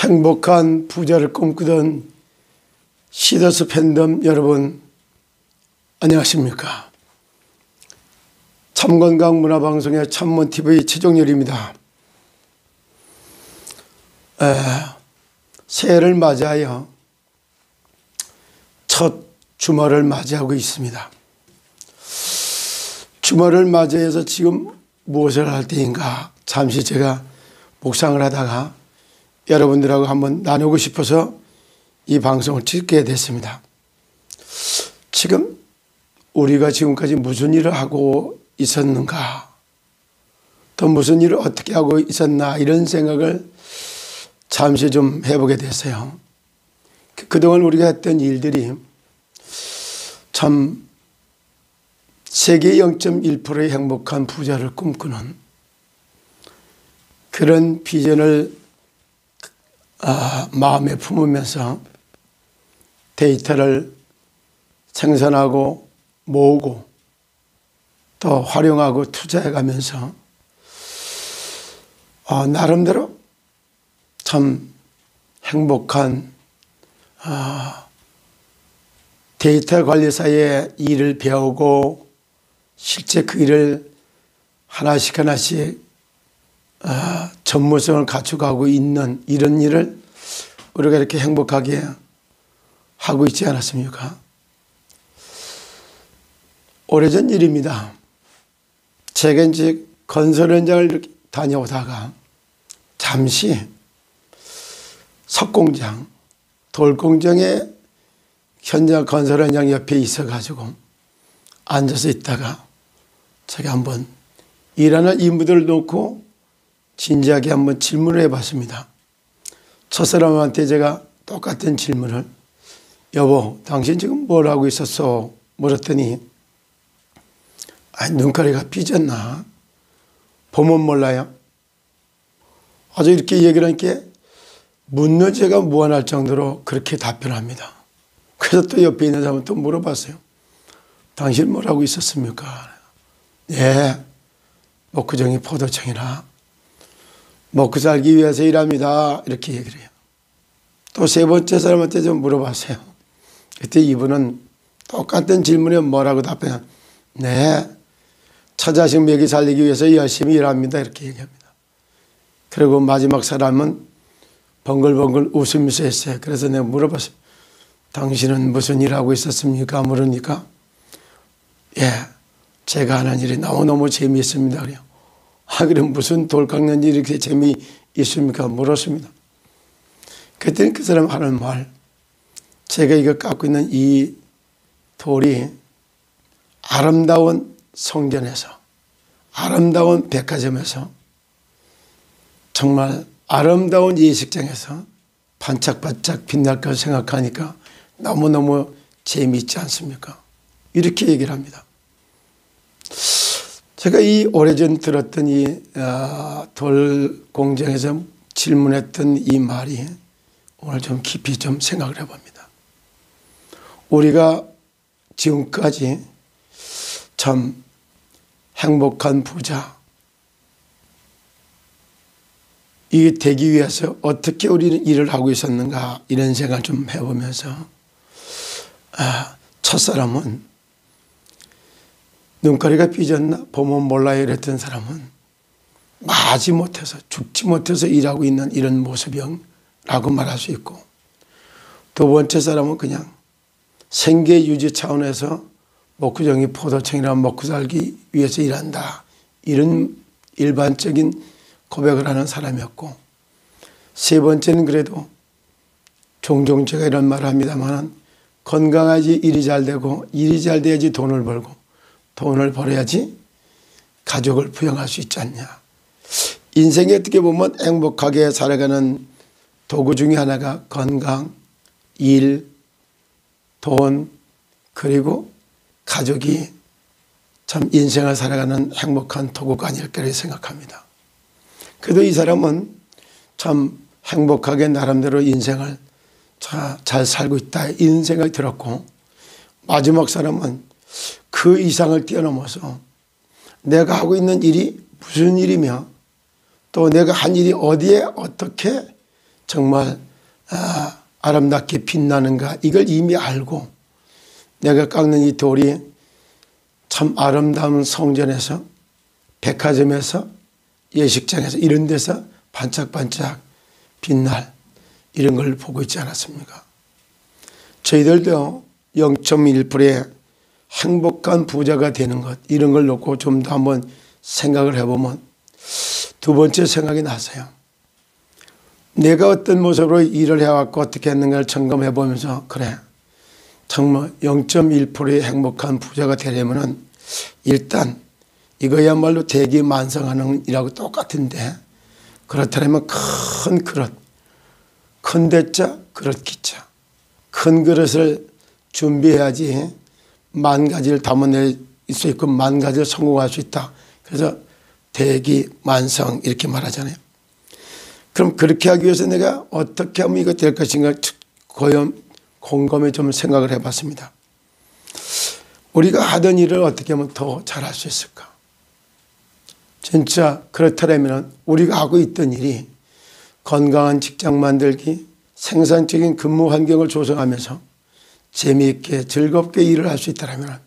행복한 부자를 꿈꾸던 시더스 팬덤 여러분, 안녕하십니까? 참건강 문화방송의 참몬TV 최종렬입니다. 새해를 맞이하여 첫 주말을 맞이하고 있습니다. 주말을 맞이해서 지금 무엇을 할 때인가 잠시 제가 묵상을 하다가 여러분들하고 한번 나누고 싶어서 이 방송을 찍게 됐습니다. 지금 우리가 지금까지 무슨 일을 하고 있었는가, 또 무슨 일을 어떻게 하고 있었나, 이런 생각을 잠시 좀 해보게 됐어요. 그동안 우리가 했던 일들이 참 세계 0.1%의 행복한 부자를 꿈꾸는 그런 비전을 마음에 품으면서 데이터를 생산하고 모으고 또 활용하고 투자해 가면서 나름대로 참 행복한 데이터 관리사의 일을 배우고 실제 그 일을 하나씩 전문성을 갖춰가고 있는 이런 일을 우리가 이렇게 행복하게 하고 있지 않았습니까? 오래전 일입니다. 제가 이제 건설 현장을 이렇게 다녀오다가 잠시 석공장, 돌공장의 건설 현장 옆에 있어가지고 앉아서 있다가 제가 한번 일하는 인부들을 놓고 진지하게 한번 질문을 해봤습니다. 첫사람한테 제가 똑같은 질문을, 여보, 당신 지금 뭘 하고 있었어? 물었더니, 눈가리가 삐졌나? 보면 몰라요? 아주 이렇게 얘기를 하니까 묻는 제가 무한할 정도로 그렇게 답변합니다. 그래서 또 옆에 있는 사람은 또 물어봤어요. 당신 뭘 하고 있었습니까? 네, 목구정이 포도청이라 먹고 살기 위해서 일합니다. 이렇게 얘기를 해요. 또 세 번째 사람한테 좀 물어봤어요. 그때 이분은 똑같은 질문에 뭐라고 답해요? 네, 처자식 먹이 살리기 위해서 열심히 일합니다. 이렇게 얘기합니다. 그리고 마지막 사람은 벙글벙글 웃으면서 했어요. 그래서 내가 물어봤어요. 당신은 무슨 일 하고 있었습니까? 물으니까, 예, 제가 하는 일이 너무너무 재미있습니다. 그래요. 그럼 무슨 돌 깎는 일이 이렇게 재미있습니까? 물었습니다. 그때는 그 사람 하는 말, 제가 이거 깎고 있는 이 돌이 아름다운 성전에서, 아름다운 백화점에서, 정말 아름다운 예식장에서 반짝반짝 빛날 걸 생각하니까 너무너무 재미있지 않습니까? 이렇게 얘기를 합니다. 제가 이 오래전 들었던 이 돌 공장에서 질문했던 이 말이 오늘 좀 깊이 좀 생각을 해봅니다. 우리가 지금까지 참 행복한 부자, 이 되기 위해서 어떻게 우리는 일을 하고 있었는가, 이런 생각을 좀 해보면서 첫사람은 눈가리가 삐졌나? 보면 몰라요. 이랬던 사람은 마지 못해서, 죽지 못해서 일하고 있는 이런 모습이라고 말할 수 있고, 두 번째 사람은 그냥 생계 유지 차원에서 목구정이 포도청이라 먹고 살기 위해서 일한다, 이런 일반적인 고백을 하는 사람이었고, 세 번째는 그래도 종종 제가 이런 말을 합니다만, 건강하지 일이 잘 되고, 일이 잘 돼야지 돈을 벌고, 돈을 벌어야지 가족을 부양할 수 있지 않냐. 인생에 어떻게 보면 행복하게 살아가는 도구 중에 하나가 건강, 일, 돈, 그리고 가족이 참 인생을 살아가는 행복한 도구가 아닐까 생각합니다. 그래도 이 사람은 참 행복하게 나름대로 인생을 잘 살고 있다, 이런 생각이 들었고, 마지막 사람은 그 이상을 뛰어넘어서 내가 하고 있는 일이 무슨 일이며 또 내가 한 일이 어디에 어떻게 정말 아름답게 빛나는가 이걸 이미 알고 내가 깎는 이 돌이 참 아름다운 성전에서 백화점에서 예식장에서 이런 데서 반짝반짝 빛날 이런 걸 보고 있지 않았습니까? 저희들도 0.1%의 행복한 부자가 되는 것 이런 걸 놓고 좀 더 한번 생각을 해보면 두 번째 생각이 나서요. 내가 어떤 모습으로 일을 해왔고 어떻게 했는가를 점검해 보면서 그래 정말 0.1%의 행복한 부자가 되려면 일단 이거야말로 대기만성하는 일하고 똑같은데 그렇다면 큰 그릇, 큰 대자, 그릇 기자 큰 그릇을 준비해야지 만 가지를 담아낼 수 있고 만 가지를 성공할 수 있다. 그래서 대기만성 이렇게 말하잖아요. 그럼 그렇게 하기 위해서 내가 어떻게 하면 이거 될 것인가 곰곰이 좀 생각을 해봤습니다. 우리가 하던 일을 어떻게 하면 더 잘할 수 있을까? 진짜 그렇다면 우리가 하고 있던 일이 건강한 직장 만들기, 생산적인 근무 환경을 조성하면서 재미있게 즐겁게 일을 할 수 있다면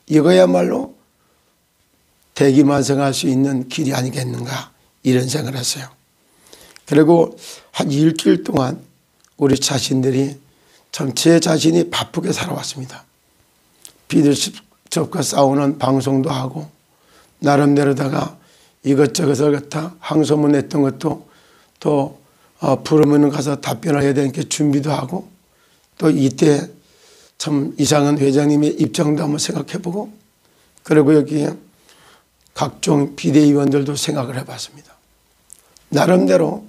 이거야말로 대기만성할 수 있는 길이 아니겠는가 이런 생각을 했어요. 그리고 한 일주일 동안 우리 자신들이 참 제 자신이 바쁘게 살아왔습니다. 비디오십과 싸우는 방송도 하고 나름대로다가 이것저것을 갖다 항소문 냈던 것도 또 부르면 가서 답변을 해야 되니까 준비도 하고 또 이때 참 이상한 회장님의 입장도 한번 생각해보고 그리고 여기에 각종 비대위원들도 생각을 해봤습니다. 나름대로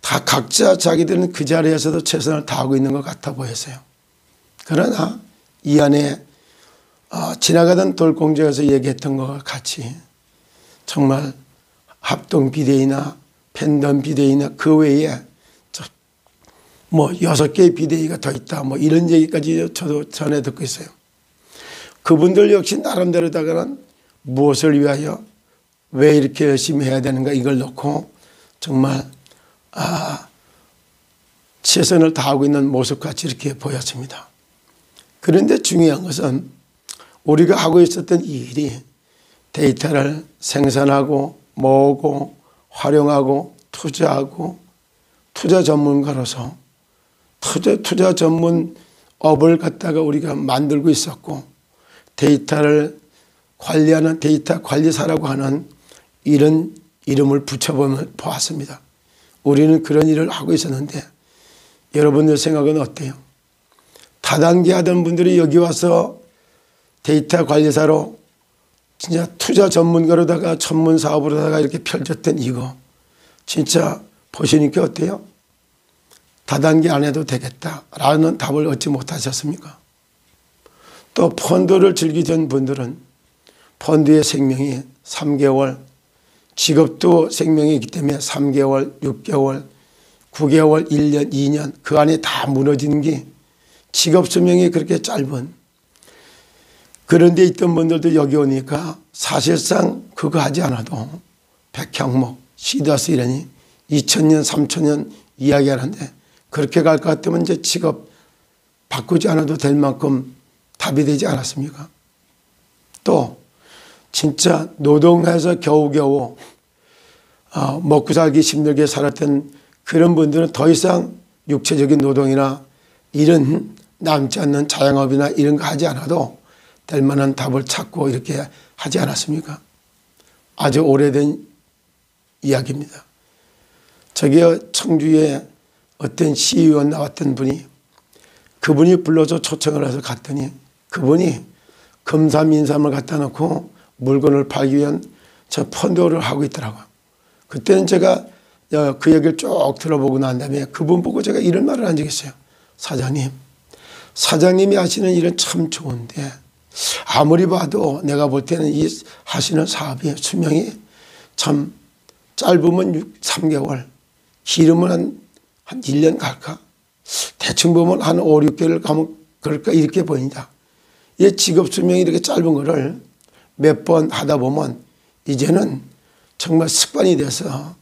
다 각자 자기들은 그 자리에서도 최선을 다하고 있는 것 같아 보였어요. 그러나 이 안에 지나가던 돌공장에서 얘기했던 것과 같이 정말 합동 비대위나 팬덤 비대위나 그 외에 뭐 6개의 비대위가 더 있다 뭐 이런 얘기까지 저도 전해 듣고 있어요. 그분들 역시 나름대로다가는 무엇을 위하여 왜 이렇게 열심히 해야 되는가 이걸 놓고 정말 최선을 다하고 있는 모습같이 이렇게 보였습니다. 그런데 중요한 것은 우리가 하고 있었던 이 일이 데이터를 생산하고 모으고 활용하고 투자하고 투자 전문가로서 투자 전문 업을 갖다가 우리가 만들고 있었고 데이터를 관리하는 데이터 관리사라고 하는 이런 이름을 붙여보았습니다. 우리는 그런 일을 하고 있었는데 여러분들 생각은 어때요? 다단계 하던 분들이 여기 와서 데이터 관리사로 진짜 투자 전문가로다가 전문 사업으로다가 이렇게 펼쳤던 이거 진짜 보시니까 어때요? 다단계 안 해도 되겠다라는 답을 얻지 못하셨습니까? 또 펀드를 즐기던 분들은 펀드의 생명이 3개월 직업도 생명이 있기 때문에 3개월, 6개월, 9개월, 1년, 2년 그 안에 다 무너지는 게 직업 수명이 그렇게 짧은 그런 데 있던 분들도 여기 오니까 사실상 그거 하지 않아도 백향목, 시더스 이러니 2000년, 3000년 이야기하는데 그렇게 갈 것 같으면 이제 직업 바꾸지 않아도 될 만큼 답이 되지 않았습니까? 또 진짜 노동해서 겨우겨우 먹고 살기 힘들게 살았던 그런 분들은 더 이상 육체적인 노동이나 이런 남지 않는 자영업이나 이런 거 하지 않아도 될 만한 답을 찾고 이렇게 하지 않았습니까? 아주 오래된 이야기입니다. 저기요 청주에 어떤 시의원 나왔던 분이 그분이 불러서 초청을 해서 갔더니 그분이 금삼인삼을 갖다 놓고 물건을 팔기 위한 저 펀드를 하고 있더라고요. 그때는 제가 그 얘기를 쭉 들어보고 난 다음에 그분 보고 제가 이런 말을 한 적이 있어요. 사장님이 하시는 일은 참 좋은데 아무리 봐도 내가 볼 때는 이 하시는 사업이 수명이 참 짧으면 3개월 길으면 한 1년 갈까 대충 보면 한 5, 6개월 가면 그럴까 이렇게 보인다. 이 직업 수명이 이렇게 짧은 거를 몇 번 하다 보면 이제는 정말 습관이 돼서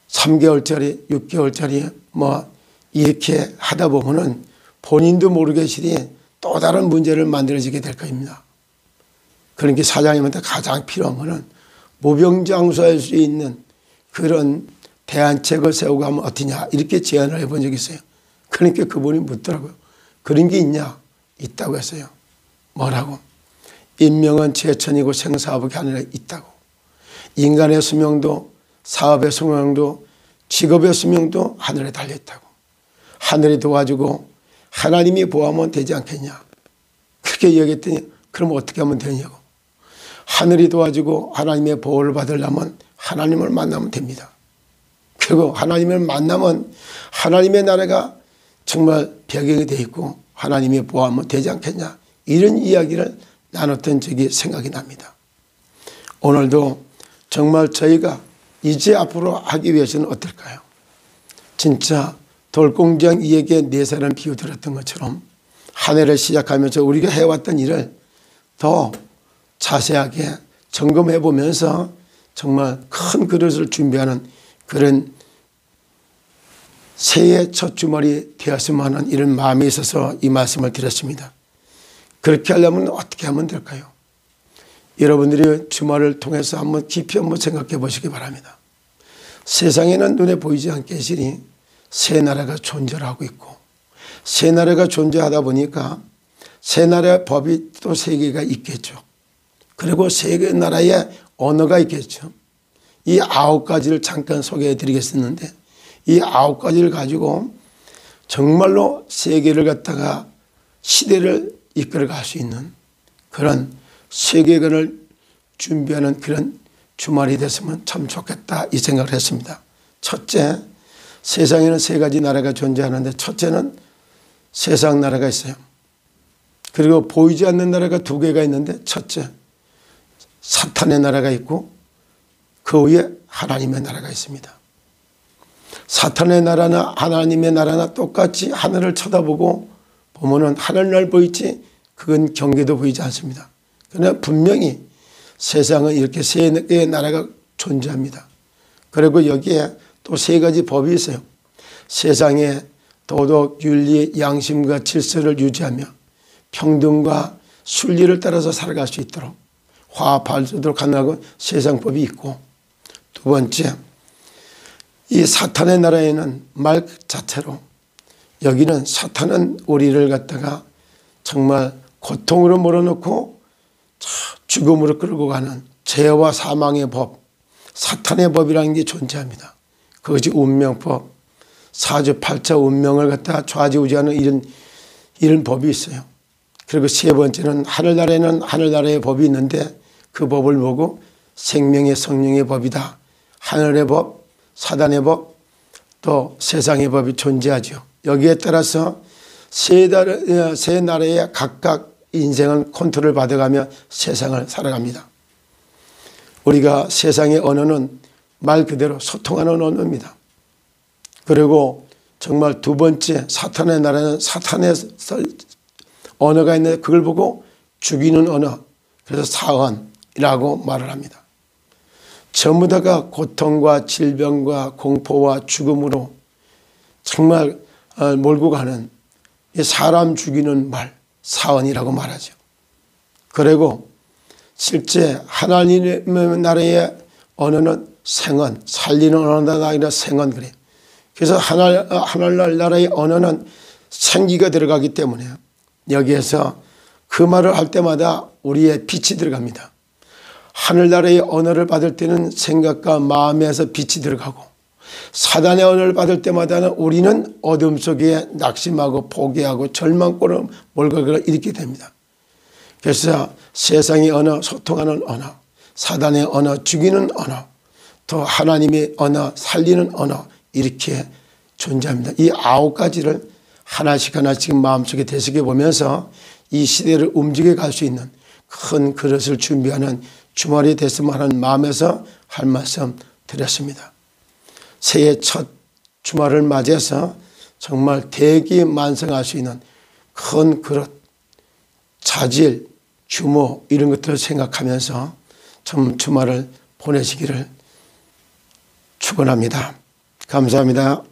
3개월짜리, 6개월짜리 뭐 이렇게 하다 보면은 본인도 모르겠으니 또 다른 문제를 만들어지게 될 겁니다. 그러니까 사장님한테 가장 필요한 것은 무병장수할 수 있는 그런 대안책을 세우고 하면 어떠냐 이렇게 제안을 해본 적이 있어요. 그러니까 그분이 묻더라고요. 그런 게 있냐? 있다고 했어요. 뭐라고? 인명은 제천이고 생사화복이 하늘에 있다고. 인간의 수명도 사업의 수명도 직업의 수명도 하늘에 달려있다고. 하늘이 도와주고 하나님이 보호하면 되지 않겠냐. 그렇게 얘기했더니 그럼 어떻게 하면 되냐고. 하늘이 도와주고 하나님의 보호를 받으려면 하나님을 만나면 됩니다. 그리고 하나님을 만나면 하나님의 나라가 정말 배경이 되어 있고 하나님이 보호하면 되지 않겠냐. 이런 이야기를 나눴던 적이 생각이 납니다. 오늘도 정말 저희가 이제 앞으로 하기 위해서는 어떨까요? 진짜 돌공장 이에게 네 사람 비유 들었던 것처럼 한 해를 시작하면서 우리가 해왔던 일을 더 자세하게 점검해 보면서 정말 큰 그릇을 준비하는 그런 새해 첫 주말이 되었으면 하는 이런 마음이 있어서 이 말씀을 드렸습니다. 그렇게 하려면 어떻게 하면 될까요? 여러분들이 주말을 통해서 한번 깊이 한번 생각해 보시기 바랍니다. 세상에는 눈에 보이지 않겠으니 새 나라가 존재하고 있고 새 나라가 존재하다 보니까 새 나라의 법이 또 세 개가 있겠죠. 그리고 세 개 나라의 언어가 있겠죠. 이 9가지를 잠깐 소개해 드리겠었는데 이 9가지를 가지고 정말로 세계를 갖다가 시대를 이끌어갈 수 있는 그런 세계관을 준비하는 그런 주말이 됐으면 참 좋겠다 이 생각을 했습니다. 첫째, 세상에는 3가지 나라가 존재하는데 첫째는 세상 나라가 있어요. 그리고 보이지 않는 나라가 2개가 있는데 첫째 사탄의 나라가 있고 그 위에 하나님의 나라가 있습니다. 사탄의 나라나 하나님의 나라나 똑같이 하늘을 쳐다보고 보면은 하늘날 보이지 그건 경계도 보이지 않습니다. 그러나 분명히 세상은 이렇게 3개의 나라가 존재합니다. 그리고 여기에 또 3가지 법이 있어요. 세상에 도덕, 윤리, 양심과 질서를 유지하며 평등과 순리를 따라서 살아갈 수 있도록 화합할 수 있도록 하는 세상법이 있고 두 번째 이 사탄의 나라에는 말 자체로 여기는 사탄은 우리를 갖다가 정말 고통으로 몰아넣고 죽음으로 끌고 가는 죄와 사망의 법 사탄의 법이라는 게 존재합니다. 그것이 운명법 사주팔자 운명을 갖다가 좌지우지하는 이런 법이 있어요. 그리고 세 번째는 하늘나라에는 하늘나라의 법이 있는데 그 법을 보고 생명의 성령의 법이다. 하늘의 법, 사단의 법, 또 세상의 법이 존재하죠. 여기에 따라서 세 나라의 각각 인생을 컨트롤 받아가며 세상을 살아갑니다. 우리가 세상의 언어는 말 그대로 소통하는 언어입니다. 그리고 정말 두 번째 사탄의 나라는 사탄의 언어가 있는데 그걸 보고 죽이는 언어 그래서 사언이라고 말을 합니다. 전부 다가 고통과 질병과 공포와 죽음으로 정말 몰고 가는 사람 죽이는 말 사언이라고 말하죠. 그리고 실제 하나님의 나라의 언어는 생언 살리는 언어가 아니라 생언 그래요. 그래서 하늘날 나라의 언어는 생기가 들어가기 때문에 여기에서 그 말을 할 때마다 우리의 빛이 들어갑니다. 하늘나라의 언어를 받을 때는 생각과 마음에서 빛이 들어가고 사단의 언어를 받을 때마다는 우리는 어둠 속에 낙심하고 포기하고 절망골을 몰골을 일으키게 됩니다. 그래서 세상의 언어 소통하는 언어 사단의 언어 죽이는 언어 또 하나님의 언어 살리는 언어 이렇게 존재합니다. 이 9가지를 하나씩 하나씩 마음속에 되새겨 보면서 이 시대를 움직여 갈 수 있는 큰 그릇을 준비하는 주말이 됐으면 하는 마음에서 할 말씀 드렸습니다. 새해 첫 주말을 맞이해서 정말 대기만성할 수 있는 큰 그릇, 자질, 규모 이런 것들을 생각하면서 참 주말을 보내시기를 축원합니다. 감사합니다.